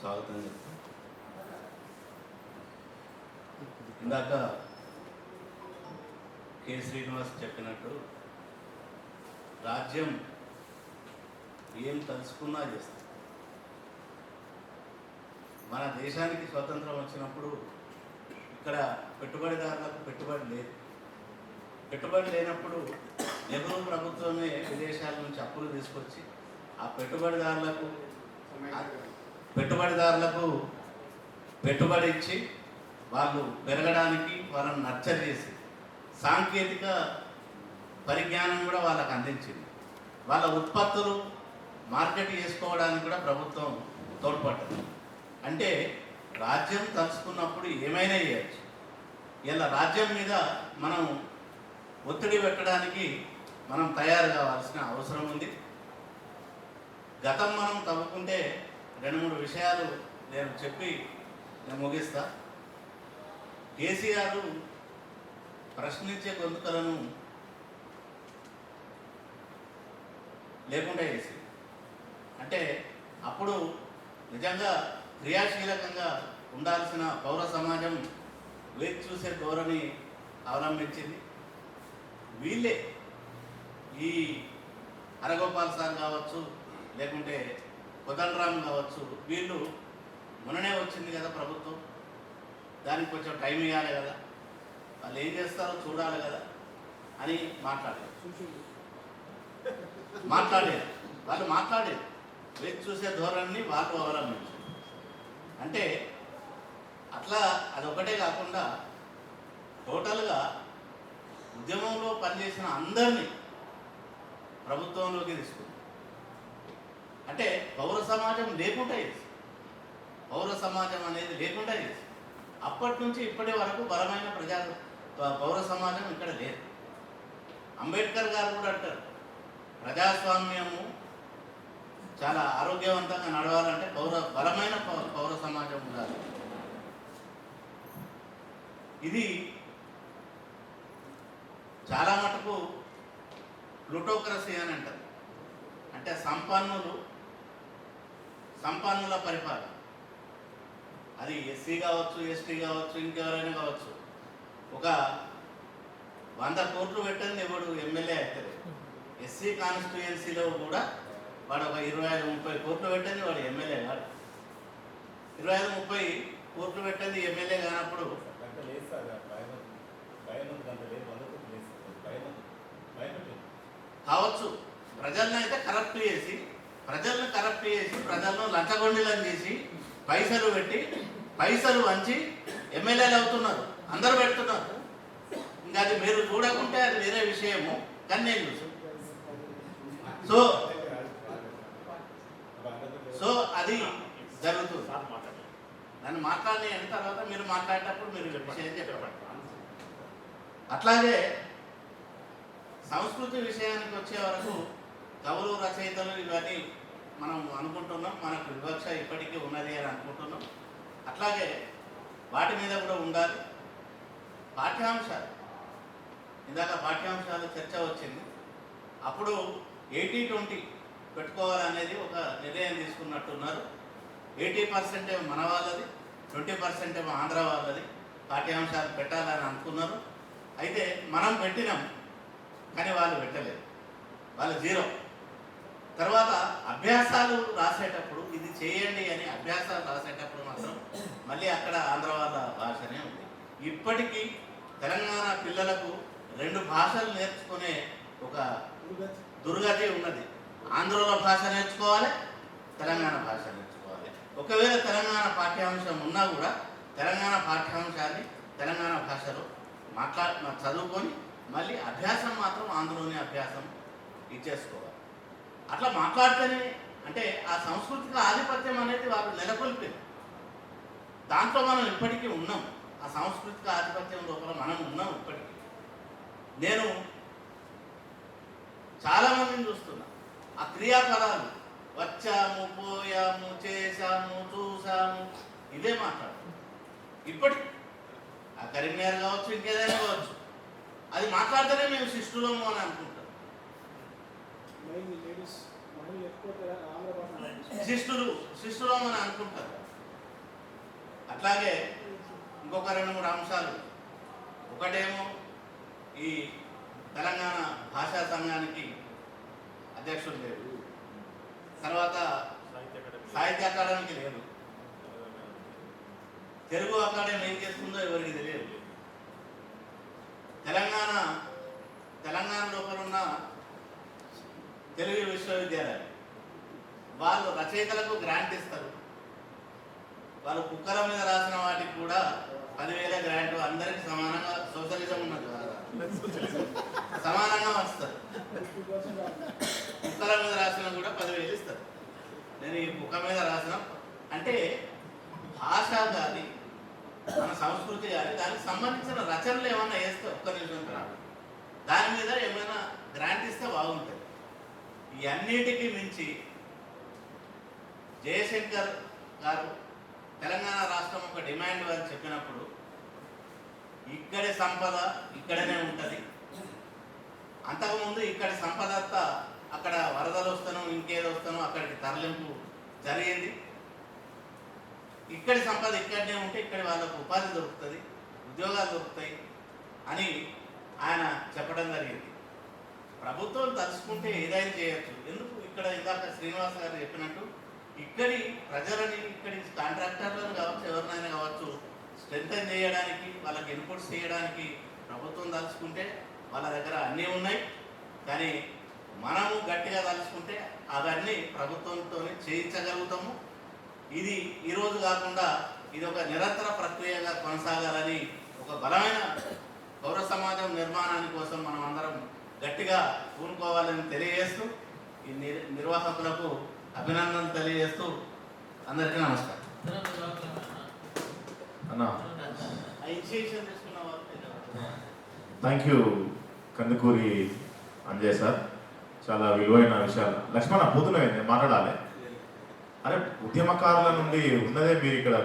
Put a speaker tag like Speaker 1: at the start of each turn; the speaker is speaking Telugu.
Speaker 1: స్వాగతం చెప్తాను. ఇందాక కె శ్రీనివాస్ చెప్పినట్టు రాజ్యం ఏం తలుచుకున్నా చేస్తుంది. మన దేశానికి స్వతంత్రం వచ్చినప్పుడు ఇక్కడ పెట్టుబడిదారులకు పెట్టుబడి లేదు. పెట్టుబడి లేనప్పుడు నెహ్రూ ప్రభుత్వమే విదేశాల నుంచి అప్పులు తీసుకొచ్చి ఆ పెట్టుబడిదారులకు పెట్టుబడి ఇచ్చి వాళ్ళు పెరగడానికి వాళ్ళని నర్చర్ చేసి సాంకేతిక పరిజ్ఞానం కూడా వాళ్ళకు అందించింది. వాళ్ళ ఉత్పత్తులు మార్కెట్ చేసుకోవడానికి కూడా ప్రభుత్వం తోడ్పడ్డది. అంటే రాజ్యం తలుచుకున్నప్పుడు ఏమైనా చేయొచ్చు. ఇలా రాజ్యం మీద మనం ఒత్తిడి పెట్టడానికి మనం తయారు కావాల్సిన అవసరం ఉంది. గతం మనం తవ్వుకుంటే 2-3 విషయాలు నేను చెప్పి ముగిస్తా. కేసీఆర్ ప్రశ్నించే గొంతుకలను లేకుండా చేసి, అంటే అప్పుడు నిజంగా క్రియాశీలకంగా ఉండాల్సిన పౌర సమాజం వేచి చూసే ధోరణి అవలంబించింది. వీళ్ళే ఈ హరగోపాల్ సార్ కావచ్చు, లేకుంటే కోదండరామ్ కావచ్చు, వీళ్ళు మొన్ననే వచ్చింది కదా ప్రభుత్వం, దానికి కొంచెం టైం ఇవ్వాలి కదా, వాళ్ళు ఏం చేస్తారో చూడాలి కదా అని మాట్లాడేది వేచి చూసే ధోరణిని వాళ్ళు అవలంబించారు. అంటే అట్లా అదొకటే కాకుండా టోటల్గా ఉద్యమంలో పనిచేసిన అందరినీ ప్రభుత్వంలోకి తీసుకుంది. అంటే పౌర సమాజం అనేది లేకుండా చేసి అప్పటి నుంచి ఇప్పటి వరకు బలమైన పౌర సమాజం ఇక్కడ లేదు. అంబేద్కర్ గారు కూడా అంటారు, ప్రజాస్వామ్యము చాలా ఆరోగ్యవంతంగా నడవాలంటే బలమైన పౌర సమాజం ఉండాలి. ఇది చాలా మటుకు ప్లూటోక్రసీ అని అంటారు. అంటే సంపన్నుల పరిపాలన. అది ఎస్సీ కావచ్చు, ఎస్టీ కావచ్చు, ఇంకెవరైనా కావచ్చు. ఒక 100 కోట్లు పెట్టండి ఎవడు ఎమ్మెల్యే అవుతారు. ఎస్సీ కాన్స్టిట్యుయెన్సీలో కూడా వాడు ఒక 25-30 కోట్లు పెట్టండి వాడు ఎమ్మెల్యే కాదు. 25-30 కోట్లు పెట్టండి ఎమ్మెల్యే కానప్పుడు కావచ్చు. ప్రజలను కరప్ట్ చేసి ప్రజలను లంచగొండిలను చేసి పైసలు పెట్టి పైసలు వంచి ఎమ్మెల్యేలు అవుతున్నారు, అందరూ పెడుతున్నారు. ఇంకా అది మీరు చూడకుంటే అది వేరే విషయము, కానీ నేను చూసాను. సో అది జరుగుతుంది. నన్ను మాట్లాడి అయిన తర్వాత మీరు మాట్లాడేటప్పుడు మీరు విషయం చెప్పండి. అట్లాగే సంస్కృతి విషయానికి వచ్చే వరకు కవులు, రచయితలు ఇవన్నీ మనం అనుకుంటున్నాం, మనకు వివక్ష ఇప్పటికీ ఉన్నది అని అనుకుంటున్నాం. అట్లాగే వాటి మీద కూడా ఉండాలి. పాఠ్యాంశాలు, ఇందాక పాఠ్యాంశాలు చర్చ వచ్చింది. అప్పుడు 80-20 పెట్టుకోవాలనేది ఒక నిర్ణయం తీసుకున్నట్టున్నారు. 80% ఏమో మన వాళ్ళది, 20% ఏమో ఆంధ్ర వాళ్ళది పాఠ్యాంశాలు పెట్టాలని అనుకున్నారు. అయితే మనం పెట్టినాం, కానీ వాళ్ళు పెట్టలేదు, వాళ్ళు 0. తర్వాత అభ్యాసాలు రాసేటప్పుడు ఇది చేయండి అని అభ్యాసాలు రాసేటప్పుడు మాత్రం మళ్ళీ అక్కడ ఆంధ్ర వాళ్ళ భాషనే ఉంది. ఇప్పటికీ తెలంగాణ పిల్లలకు 2 భాషలు నేర్చుకునే ఒక దుర్గతి ఉన్నది. ఆంధ్రలో భాష నేర్చుకోవాలి, తెలంగాణ భాష నేర్చుకోవాలి. ఒకవేళ తెలంగాణ పాఠ్యాంశం ఉన్నా కూడా తెలంగాణ పాఠ్యాంశాన్ని తెలంగాణ భాషలో చదువుకొని మళ్ళీ అభ్యాసం మాత్రం ఆంధ్రలోనే అభ్యాసం ఇచ్చేసుకోవాలి. అట్లా మాట్లాడితేనే అంటే ఆ సాంస్కృతిక ఆధిపత్యం అనేది వాళ్ళు నెలకొల్పారు. దాంట్లో మనం ఇప్పటికీ ఉన్నాం. ఆ సాంస్కృతిక ఆధిపత్యం లోపల మనం ఉన్నాం ఇప్పటికీ. నేను చాలామందిని చూస్తున్నా, ఆ క్రియాపదాలు వచ్చాము, పోయాము, చేశాము, చూసాము ఇవే మాట్లాడుతున్నాం ఇప్పటికి. ఆ కరీంనగర్ కావచ్చు, ఇంకేదైనా కావచ్చు, అది మాట్లాడితేనే మేము శిష్టులము అని అనుకుంటాం. శిష్టులు అని అనుకుంటారు. అట్లాగే ఇంకొక 2-3 అంశాలు. ఒకటేమో ఈ తెలంగాణ భాషా సంఘానికి అధ్యక్షుడు లేరు, తర్వాత సాహిత్య అకాడమీకి లేదు, తెలుగు అకాడమీ ఏం చేస్తుందో ఎవరికి తెలియదు. తెలంగాణ లోపల ఉన్న తెలుగు విశ్వవిద్యాలయం వాళ్ళు రచయితలకు గ్రాంట్ ఇస్తారు. వాళ్ళు కుక్కల మీద రాసిన వాటికి కూడా 10,000 గ్రాంట్, అందరికి సమానంగా సోషలిజం ఉన్నది సమానంగా వస్తారు. కుక్కల మీద రాసిన కూడా 10,000 ఇస్తారు. నేను ఈ కుక్క మీద రాసిన అంటే భాష కానీ మన సంస్కృతి కానీ దానికి సంబంధించిన రచనలు ఏమన్నా వేస్తే ఒక్క నిమిషం దాని మీద ఏమైనా గ్రాంట్ ఇస్తే బాగుంటుంది. ఈ అన్నిటికీ మించి జయశంకర్ గారు తెలంగాణ రాష్ట్రం ఒక డిమాండ్ అని చెప్పినప్పుడు ఇక్కడి సంపద ఇక్కడనే ఉంటుంది. అంతకుముందు ఇక్కడి సంపద అక్కడ వరదలు వస్తానో ఇంకేదో వస్తానో అక్కడికి తరలింపు జరిగింది. ఇక్కడి సంపద ఇక్కడనే ఉంటే ఇక్కడ వాళ్ళకు ఉపాధి దొరుకుతుంది, ఉద్యోగాలు దొరుకుతాయి అని ఆయన చెప్పడం జరిగింది. ప్రభుత్వం తలుచుకుంటే ఏదైనా చేయొచ్చు. ఎందుకు ఇక్కడ ఇందాక శ్రీనివాస్ గారు చెప్పినట్టు ఇక్కడి ప్రజలని, ఇక్కడి కాంట్రాక్టర్లను కావచ్చు, ఎవరినైనా కావచ్చు, స్ట్రెంథన్ చేయడానికి, వాళ్ళకి ఇన్పుట్స్ చేయడానికి ప్రభుత్వం తలుచుకుంటే వాళ్ళ దగ్గర అన్నీ ఉన్నాయి. కానీ మనము గట్టిగా తలుచుకుంటే అవన్నీ ప్రభుత్వంతో చేయించగలుగుతాము. ఇది ఈరోజు కాకుండా ఇది ఒక నిరంతర ప్రక్రియగా కొనసాగాలని, ఒక బలమైన పౌర సమాజం నిర్మాణాని కోసం మనం అందరం గట్టిగా పూనుకోవాలని తెలియజేస్తూ ఈ నిర్వాహకులకు అభినందనలు తెలియజేస్తూ అందరికీ నమస్కారం.
Speaker 2: Thank you Kandukuri Anjay sir, చాలా విలువైన విషయాలు. లక్ష్మణ పొద్దున మాట్లాడాలి. అరే ఉద్యమకారుల నుండి ఉన్నదే మీరు ఇక్కడ